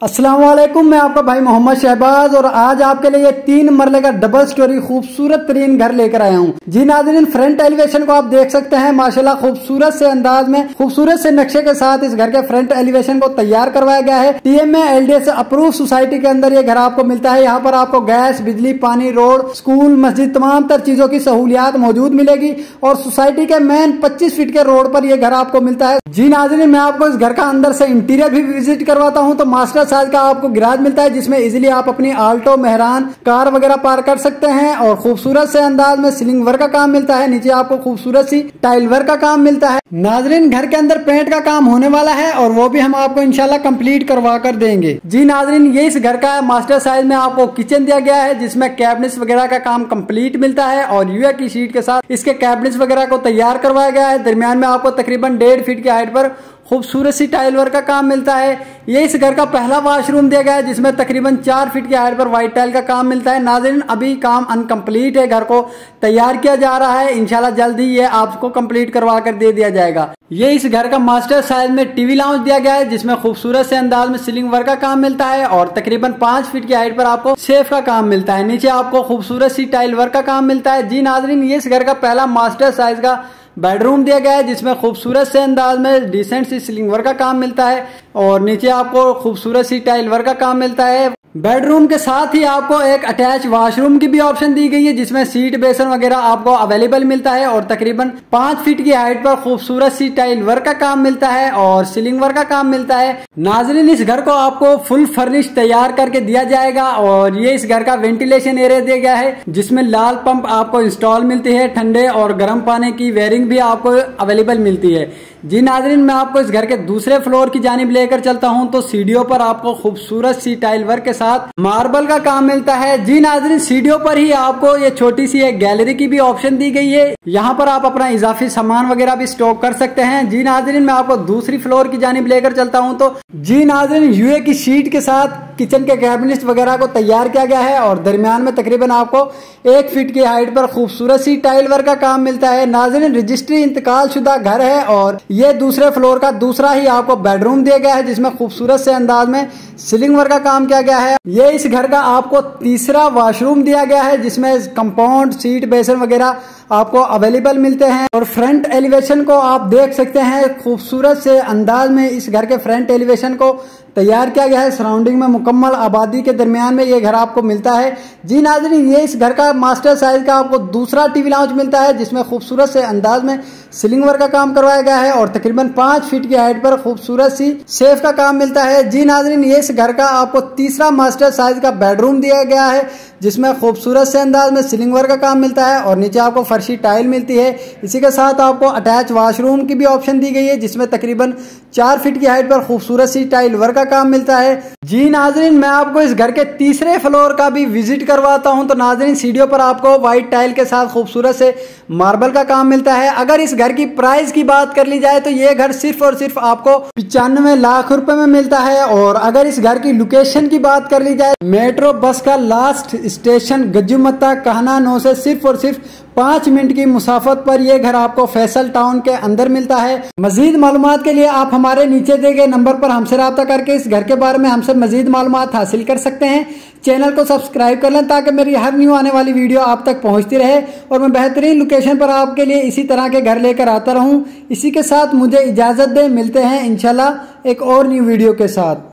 अस्सलाम वालेकुम, मैं आपका भाई मोहम्मद शहबाज और आज आपके लिए ये 3 मरले का डबल स्टोरी खूबसूरत तरीन घर लेकर आया हूँ। जी नाज़रीन, फ्रंट एलिवेशन को आप देख सकते हैं। माशाल्लाह खूबसूरत से अंदाज में खूबसूरत से नक्शे के साथ इस घर के फ्रंट एलिवेशन को तैयार करवाया गया है। TMA LDA अप्रूव सोसाइटी के अंदर ये घर आपको मिलता है। यहाँ पर आपको गैस, बिजली, पानी, रोड, स्कूल, मस्जिद, तमाम तर चीजों की सहूलियात मौजूद मिलेगी और सोसाइटी के मेन 25 फीट के रोड पर यह घर आपको मिलता है। जी नाज़रीन, मैं आपको इस घर का अंदर से इंटीरियर भी विजिट करवाता हूँ। तो मास्टर साइज का आपको गैराज मिलता है जिसमें इजीली आप अपनी आल्टो, मेहरान, कार वगैरह पार्क कर सकते हैं और खूबसूरत से अंदाज में सीलिंग वर्क का काम मिलता है। नीचे आपको खूबसूरत सी टाइल वर्क का काम मिलता है। नाज़रीन, घर के अंदर पेंट का काम होने वाला है और वो भी हम आपको इंशाल्लाह कंप्लीट करवा कर देंगे। जी नाज़रीन, ये इस घर का मास्टर साइज में आपको किचन दिया गया है जिसमें कैबिनेट्स वगैरह का काम कंप्लीट मिलता है और यूए की शीट के साथ इसके कैबिनेट्स वगैरह को तैयार करवाया गया है। दरमियान में आपको तकरीबन 1.5 फीट की हाइट पर खूबसूरत सी टाइल वर्क का काम मिलता है। ये इस घर का पहला वॉशरूम दिया गया है जिसमें तकरीबन 4 फीट की हाइट पर व्हाइट टाइल का काम मिलता है। नाज़रीन, अभी काम अनकम्प्लीट है, घर को तैयार किया जा रहा है। इंशाल्लाह जल्द ही ये आपको कंप्लीट करवा कर दे दिया जाएगा। ये इस घर का मास्टर साइज में टीवी लाउंज दिया गया है जिसमें खूबसूरत से अंदाज में सीलिंग वर्क का काम मिलता है और तकरीबन 5 फीट की हाइट पर आपको सेफ का काम मिलता है। नीचे आपको खूबसूरत सी टाइल वर्क का काम मिलता है। जी नाज़रीन, ये इस घर का पहला मास्टर साइज का बेडरूम दिया गया है जिसमें खूबसूरत से अंदाज में डिसेंट सी सीलिंग वर्क का काम मिलता है और नीचे आपको खूबसूरत सी टाइल वर्क का काम मिलता है। बेडरूम के साथ ही आपको एक अटैच वॉशरूम की भी ऑप्शन दी गई है जिसमें सीट, बेसन वगैरह आपको अवेलेबल मिलता है और तकरीबन 5 फीट की हाइट पर खूबसूरत सी टाइल वर्क का काम मिलता है और सीलिंग वर्क का काम मिलता है। नाज़रीन, इस घर को आपको फुल फर्निश तैयार करके दिया जाएगा और ये इस घर का वेंटिलेशन एरिया दिया गया है जिसमें लाल पंप आपको इंस्टॉल मिलती है। ठंडे और गर्म पानी की वेयरिंग भी आपको अवेलेबल मिलती है। जी नाज़रीन, मैं आपको इस घर के दूसरे फ्लोर की जानिब लेकर चलता हूं तो सीढ़ियों पर आपको खूबसूरत सी टाइल वर्क के साथ मार्बल का काम मिलता है। जी नाज़रीन, सीढ़ियों पर ही आपको ये छोटी सी एक गैलरी की भी ऑप्शन दी गई है। यहाँ पर आप अपना इजाफी सामान वगैरह भी स्टॉक कर सकते हैं। जी नाज़रीन, मैं आपको दूसरी फ्लोर की जानिब लेकर चलता हूँ तो जी नाज़रीन, यूए की शीट के साथ किचन के कैबिनेट वगैरह को तैयार किया गया है और दरमियान में तकरीबन आपको 1 फीट की हाइट पर खूबसूरत सी टाइल वर्क का काम मिलता है। नाज़रीन, रजिस्ट्री इंतकाल शुदा घर है और ये दूसरे फ्लोर का दूसरा ही आपको बेडरूम दिया गया है जिसमें खूबसूरत से अंदाज में सीलिंग वर्क का काम किया गया है। ये इस घर का आपको तीसरा वॉशरूम दिया गया है जिसमें कंपाउंड, सीट, बेसन वगैरह आपको अवेलेबल मिलते हैं और फ्रंट एलिवेशन को आप देख सकते हैं। खूबसूरत से अंदाज में इस घर के फ्रंट एलिवेशन को तैयार किया गया है। सराउंडिंग में मुकम्मल आबादी के दरमियान में ये घर आपको मिलता है। जी नाज़रीन, ये इस घर का मास्टर साइज का आपको दूसरा टीवी लाउंज मिलता है जिसमें खूबसूरत से अंदाज में सीलिंग वर्क का काम करवाया गया है और तकरीबन 5 फीट की हाइट पर खूबसूरत सी सेफ का काम मिलता है। जी नाज़रीन, ये इस घर का आपको तीसरा मास्टर साइज का बेडरूम दिया गया है जिसमें खूबसूरत से अंदाज में सीलिंग वर्क का काम मिलता है और नीचे आपको फर्शी टाइल मिलती है। इसी के साथ आपको अटैच वॉशरूम की भी ऑप्शन दी गई है जिसमें तकरीबन 4 फीट की हाइट पर खूबसूरत सी टाइल वर्क का काम मिलता है। जी नाज़रीन, मैं आपको इस घर के तीसरे फ्लोर का भी विजिट करवाता हूं तो नाज़रीन, सीढ़ियों पर आपको व्हाइट टाइल के साथ खूबसूरत से मार्बल का काम मिलता है। अगर इस घर की प्राइस की बात कर ली जाए तो ये घर सिर्फ और सिर्फ आपको 95 लाख रुपए में मिलता है और अगर इस घर की लोकेशन की बात कर ली जाए, मेट्रो बस का लास्ट स्टेशन गज्जुमत्ता कहना 9 से सिर्फ और सिर्फ 5 मिनट की मुसाफत पर यह घर आपको फैसल टाउन के अंदर मिलता है। मजीद मालूमात के लिए आप हमारे नीचे दिए गए नंबर पर हमसे राब्ता करके इस घर के बारे में हमसे मजीद मालूमात हासिल कर सकते हैं। चैनल को सब्सक्राइब कर लें ताकि मेरी हर न्यू आने वाली वीडियो आप तक पहुंचती रहे और मैं बेहतरीन लोकेशन पर आपके लिए इसी तरह के घर लेकर आता रहूं। इसी के साथ मुझे इजाजत दें, मिलते हैं इंशाल्लाह एक और न्यू वीडियो के साथ।